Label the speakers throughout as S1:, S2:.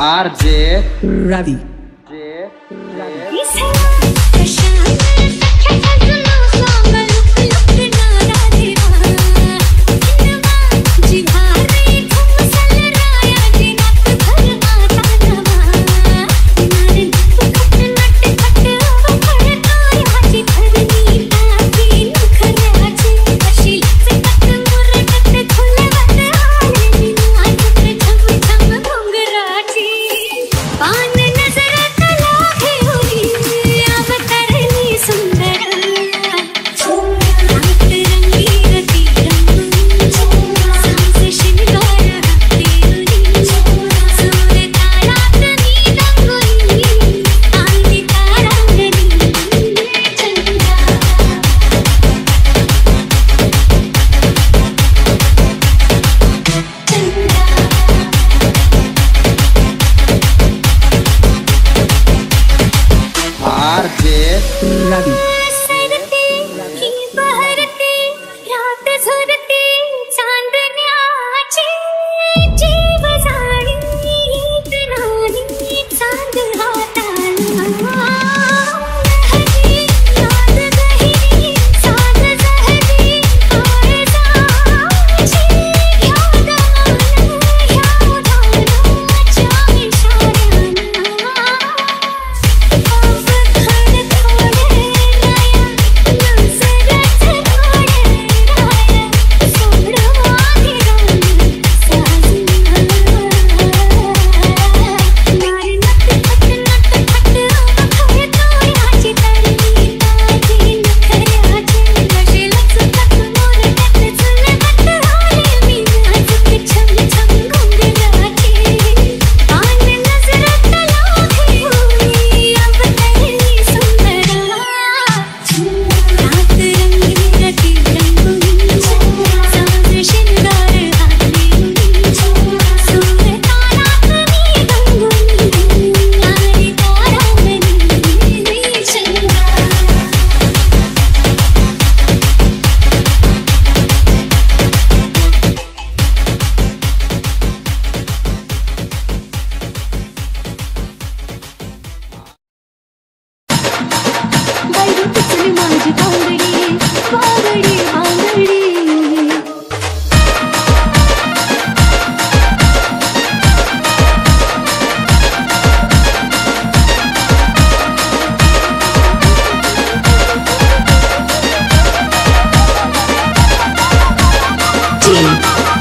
S1: RJ
S2: Ravi.
S1: Ravi.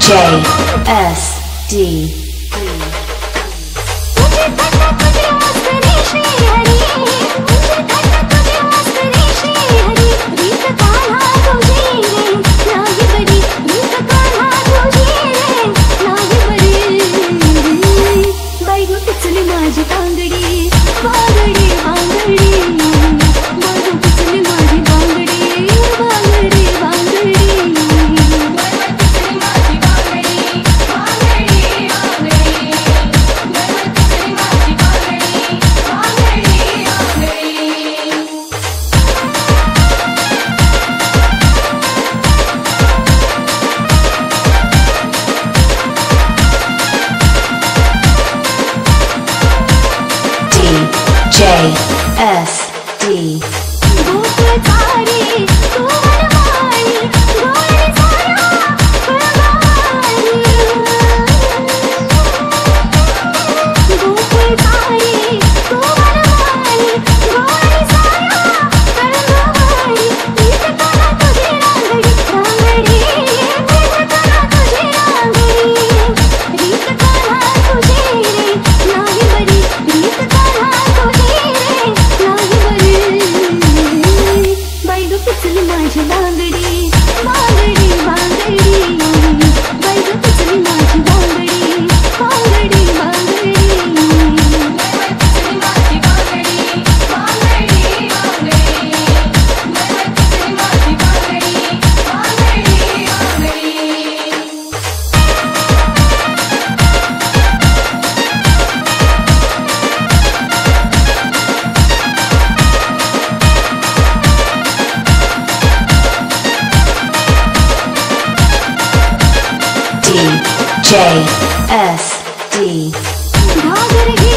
S3: JSD. JSD. JSD.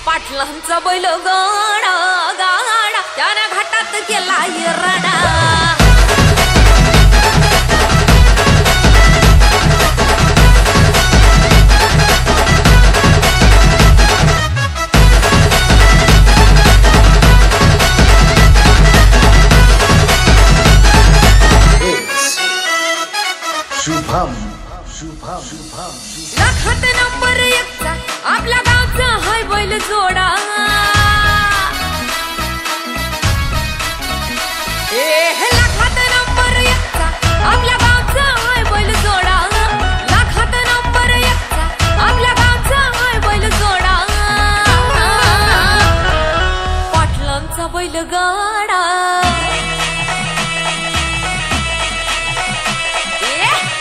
S2: पाटलांचा बैल गाडा गाडा त्याने घाटात केला रडा
S4: शुभम शुभम शुभम
S2: लाखात नंबर एकचा आपल्या गावचा हाय बैल जोडा लाखात नंबर एकचा आपल्या गावचा हाय बैल जोडा लाखात नंबर एकचा आपल्या गावचा हाय बैल जोडा पाटलांचा बैल गाडा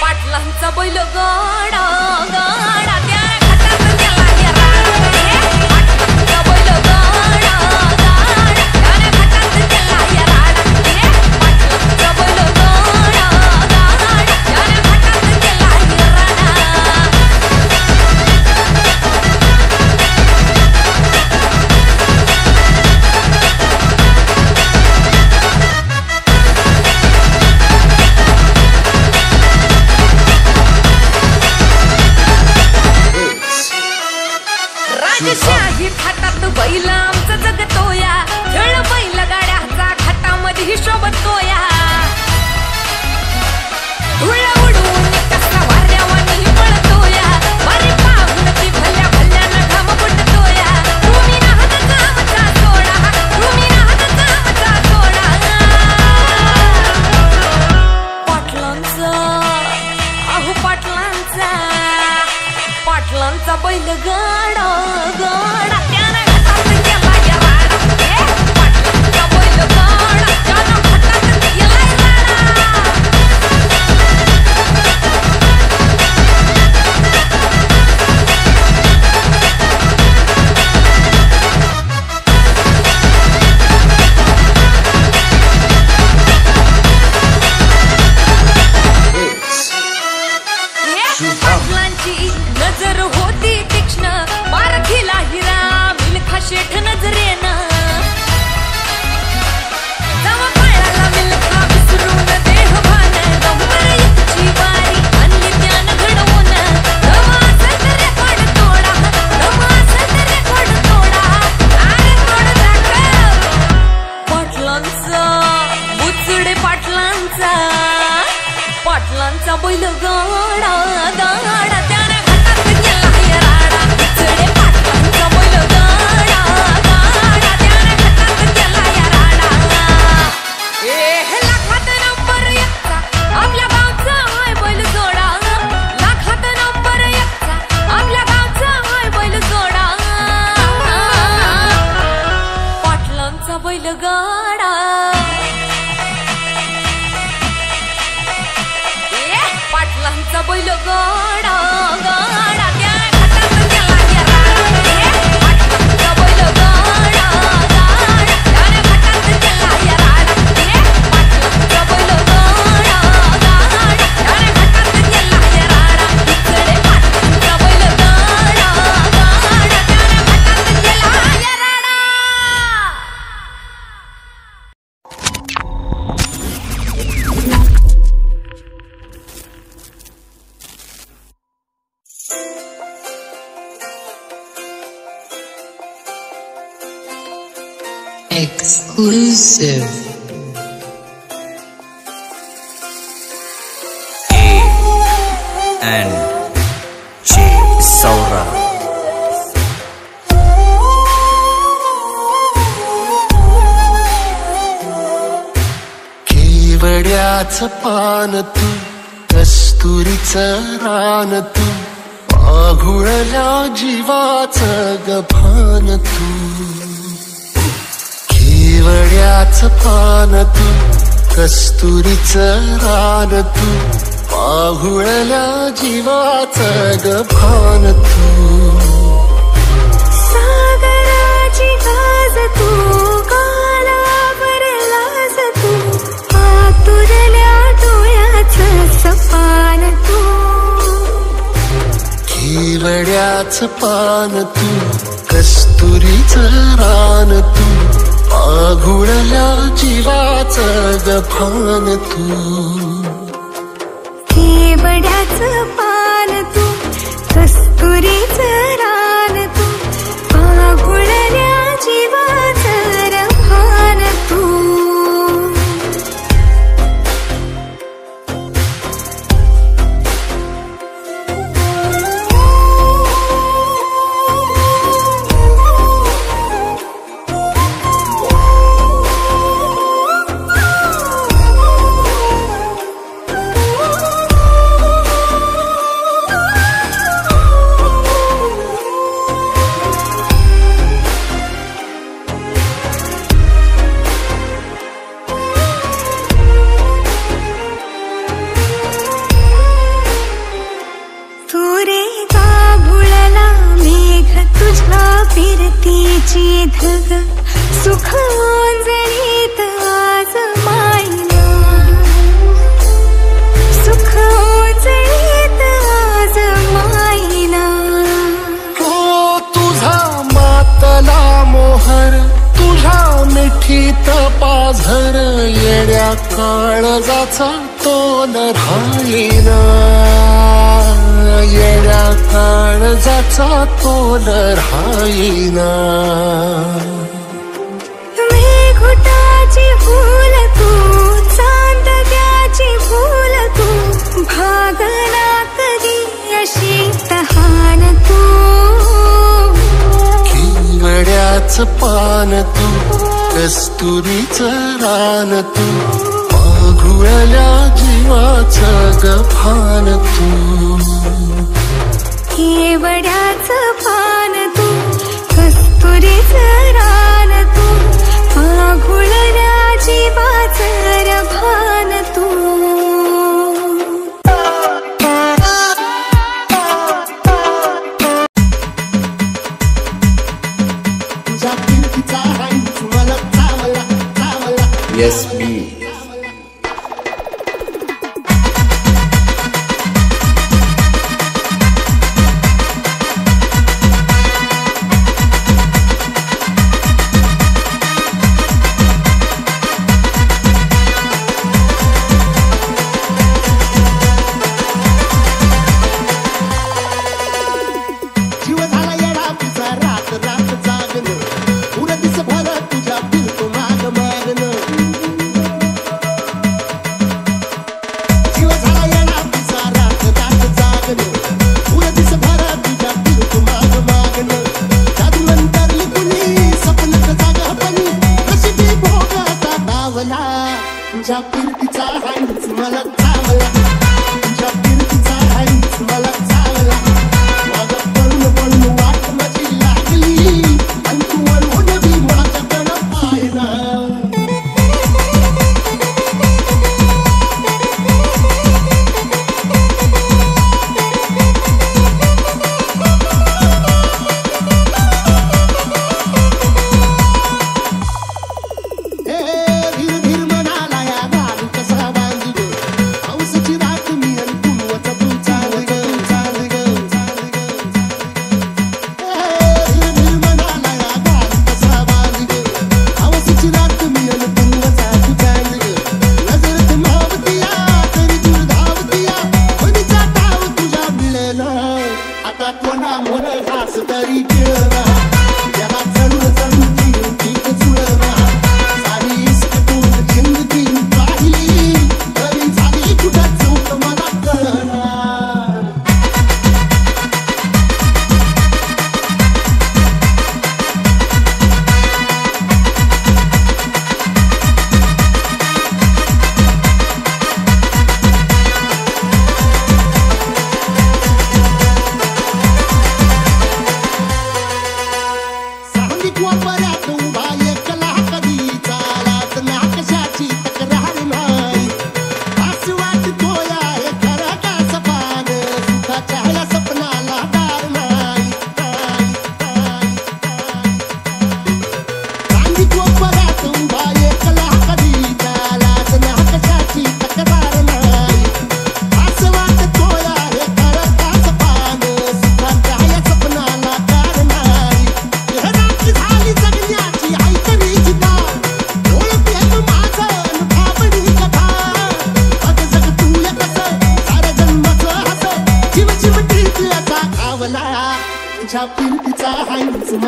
S2: पाटलांचा बैल गाडा गाडा त्या घाटात गेला पाटलांचा बैल गाडा गाडा त्या घाटात गेला पाटलांचा बैल गाडा गाडा त्या घाटात गेला बैलगाडा पाटलांचा बैलगाडा गाडा त्या घाटात गेला पाटलांचा बैलगाडा गाडा त्या घाटात गेला पाटलांचा बैलगाडा गाडा त्या घाटात गेला इकडे पाटलांचा बैलगाडा गाडा त्या घाटात गेला
S3: Exclusive.
S5: A&J Saura.
S4: केवड्याचं पान तू कस्तुरीचं रान तू पाघुळल्या जीवाचं गभान तू केवड्याचं पान तू कस्तुरीचं रान तू पाहुळल्या जीवाचं गभान तू
S2: सागराची गाज तू गालावर लाज तू आतुरल्या डोळ्याचं सपान तू
S4: केवड्याचं पान तू कस्तुरीचं रान तू पाघुळल्या जीवाचं गभान तू
S2: केवड्याचं पान तू कस्तुरीचं रान तू पाघुळल्या जीवाचं रभान तू फिरतीची धग सुख ओंजळीत आज मायना सुख ओंजळीत आज मायना
S4: हो तुझा मातला मोहर तुझ्या मिठीत पाझर येड्या काळजाचा तोल राहिना येड्या काळजाचा तोल राहिना
S2: मेघुटाची फूल तू चांदण्याची फूल तू भागना कधी अशी तहान तू
S4: केवड्याचं पान तू कस्तुरीचं रान तू पाघुळल्या जीवाचं गभान तू
S2: केवड्याचं पान तू कस्तुरीचं रान तू पाघुळल्या जीवाचं रभान तू
S1: Yes, me.
S4: तुझ्या फिरतीचा हाईच मला चावला तुझ्या फिरतीचा हाईच मला चावला माझं पळून पळून वाट माझी लागली आणि तू वळून बी माझ्याकडं पाहिला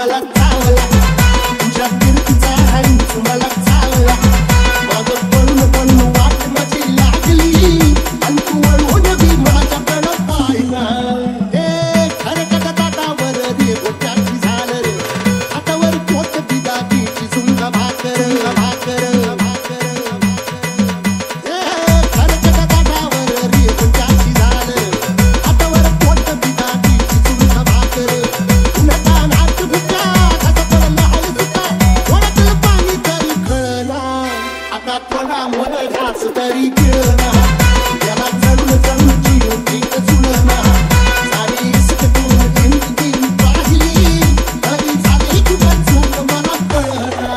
S4: मला चावला तुझ्या कीर्तीचा हंच मला चावला माझं पळून वाट माझी लागली आणि तू वळून बी माझ्याकडं पाहिला ए खरकट ताटावर रे गोट्याची झालं रे हातावर पोट बिदाकीची झुंग भाकर भाकर भाकर ए खरकट ताटावर रे गोट्याची झालं हातावर पोट बिदाकीची झुंग भाकर उन्हाचा नाच भुका हाता पडला हाय सुका डोळ्यातलं पाणी तरी कळना आता थोडा मध्ये घास तरी गिळना याला जळून जळून जीव गीत जुळना सारी इसकटून जिंदगी पाहिली तरी झाली कुठं चूक मला कळना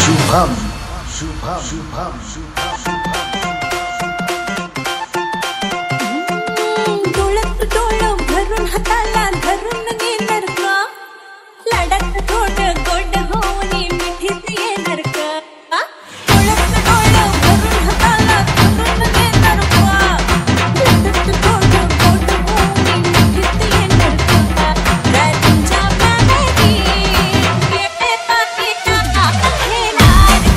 S5: शुभम शुभम शुभम शुभम
S2: डोळ्यात डोळं भरून हाताला धरून नेणार का लाडात थोडं गोड होऊन मिठीत येणार का डोळ्यात डोळं भरून हाताला धरून नेणार का लाडात थोडं गोड होऊन मिठीत येणार का राजांच्या प्रेमाची येते पाठीचा हे नार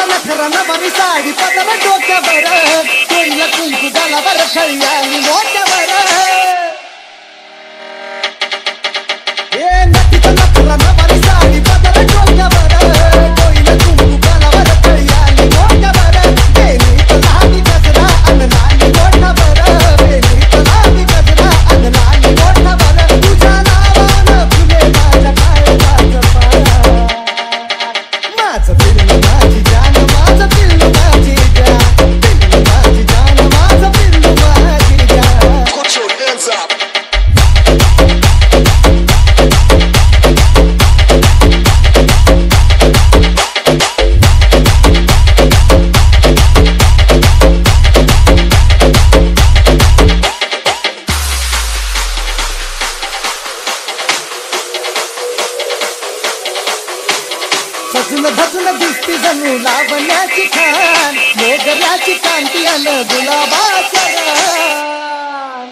S4: साडी पदर डोक्यावर कोईला कुंकू गालावर खळ्याली मोठ्यावर ए नक्कीच नखरा नवारी साडी पदर डोक्यावर कोईला कुंकू गालावर खळ्याली मोठ्यावर बेली तलावी गजरा अन लाली मोठ्यावर बेली तलावी गजरा अन लाली मोठ्यावर तुझ्या नावानं फुले माझ्या काळजाचं पान माझं फिरलं माझी जान माझं फिरलं माझी जान फिरलं माझी जान माझं फिरलं माझी जान Put your hands up धचून धचून दिसती जणू लावण्याची खान मोगऱ्याची कांती अन गुलाबाचा रान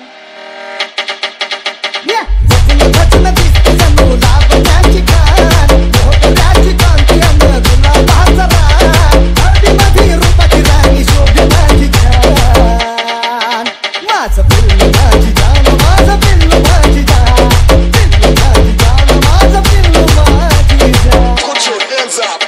S4: धचून धचून दिसती जणू लावण्याची खान मोगऱ्याची कांती अन गुलाबाचा रान हळदीमध्ये रूपाची राणी शोभे माझी छान माझं पिल्लू माझी जान माझं पिल्लू माझी जान पिल्लू माझी जान माझं पिल्लू माझी जान
S5: Put your hands up.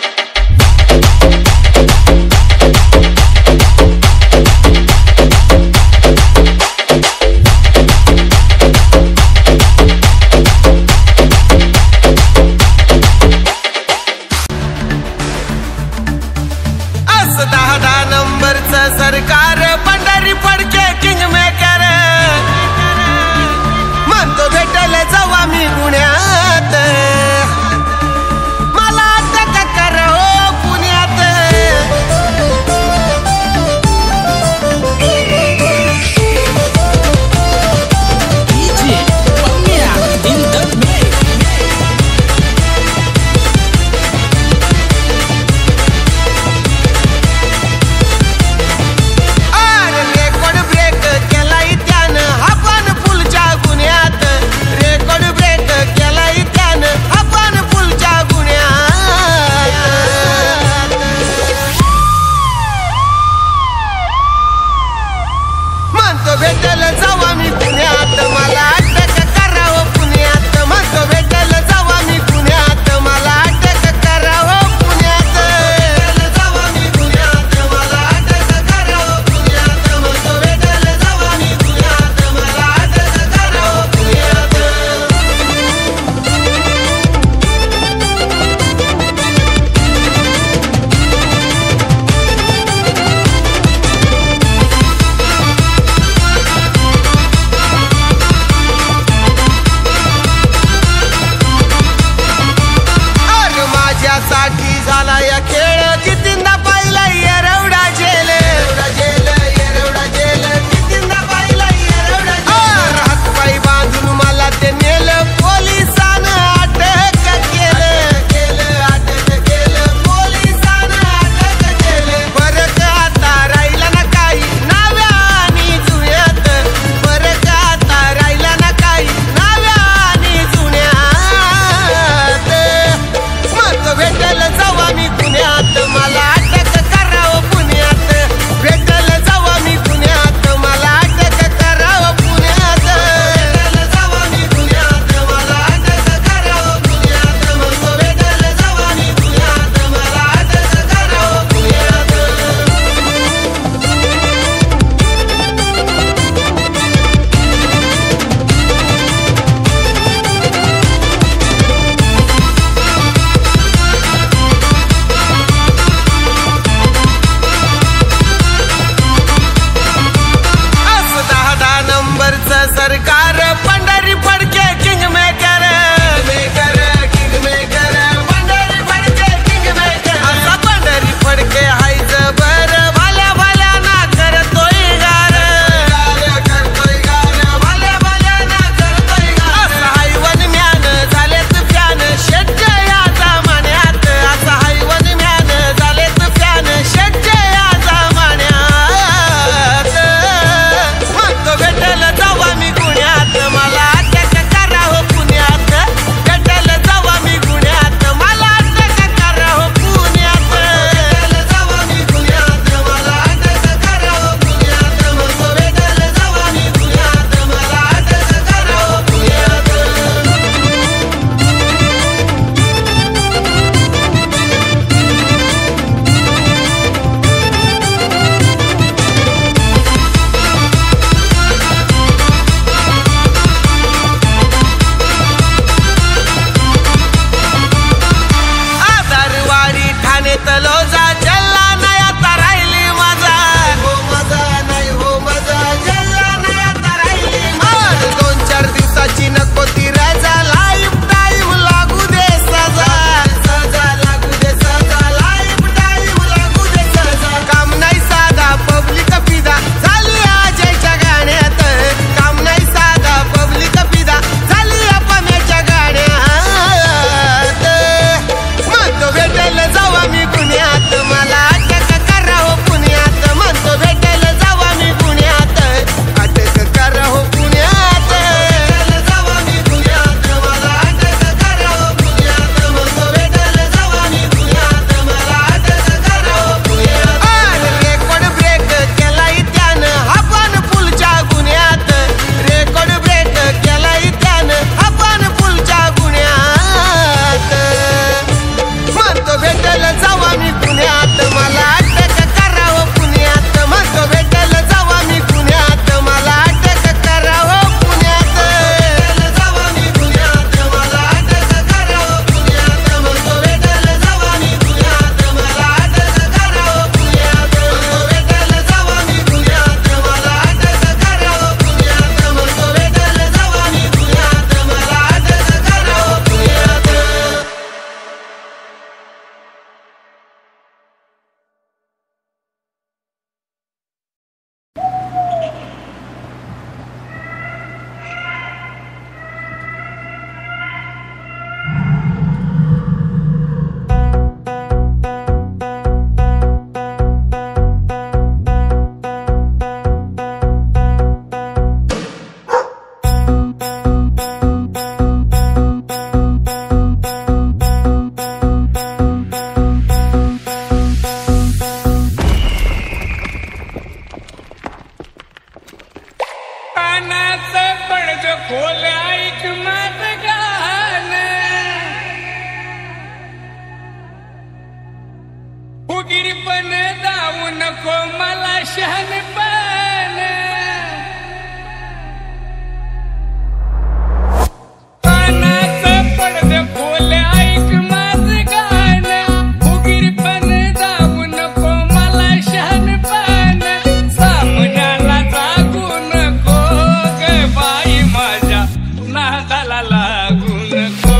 S6: ऐक माझं गाणं फुगीरपण जाऊ नको मला शहाणपण कानाचं पडदं खोल ऐक माझं गाणं फुगीरपण जाऊ नको मला शहाणपण सामन्याला जागू नको ग बाई माझ्या नादाला लागू नको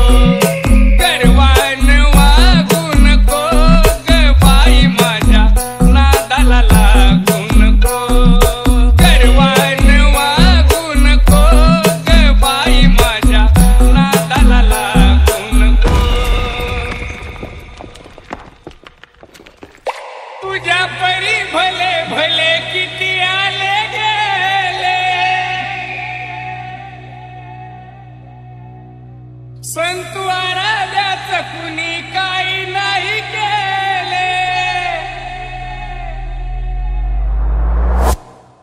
S6: गर्वान वागू नको ग बाई माझ्या नादाला लागू नको गर्वान वागू नको ग बाई माझ्या नादाला लागू नको तुझ्या परी भले भले किती आले गेले संतू आराध्याचं कुणी काही नाही केले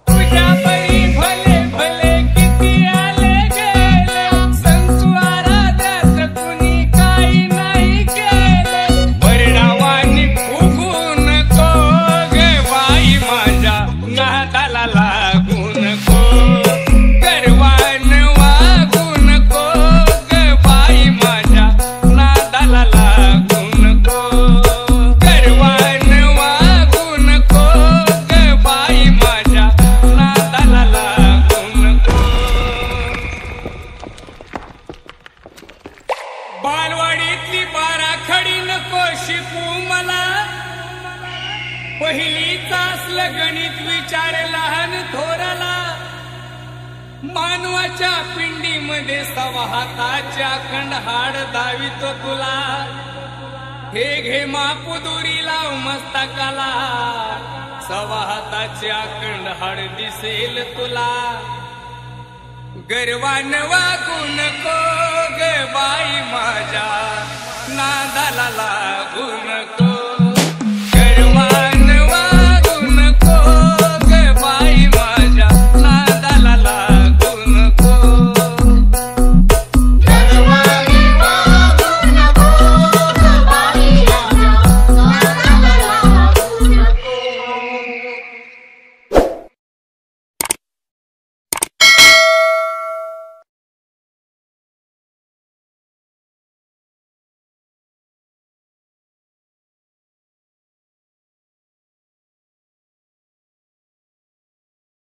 S6: तुझ्या परी भले भले किती आले गेले संतू आराध्याचं कुणी काही नाही केले बरडावानी फुगू नको ग बाई माझ्या नादाला लागू नको गर्वान वागू नको ग बाई माझ्या नादाला लागू नको गर्वान वागू नको ग बाई माझ्या नादाला लागू नको बालवाडीतली बाराखडी नको शिकू मला पहिलीच असलं गणित विचार लहान थोराला मानवाच्या पिंडीमध्ये सवा हाताच्या अखंड हाड दावितो तुला हे घे मापू दुरी लाव मस्तकाला सवा हाताचे अखंड हाड दिसेल तुला गर्वान वागू नको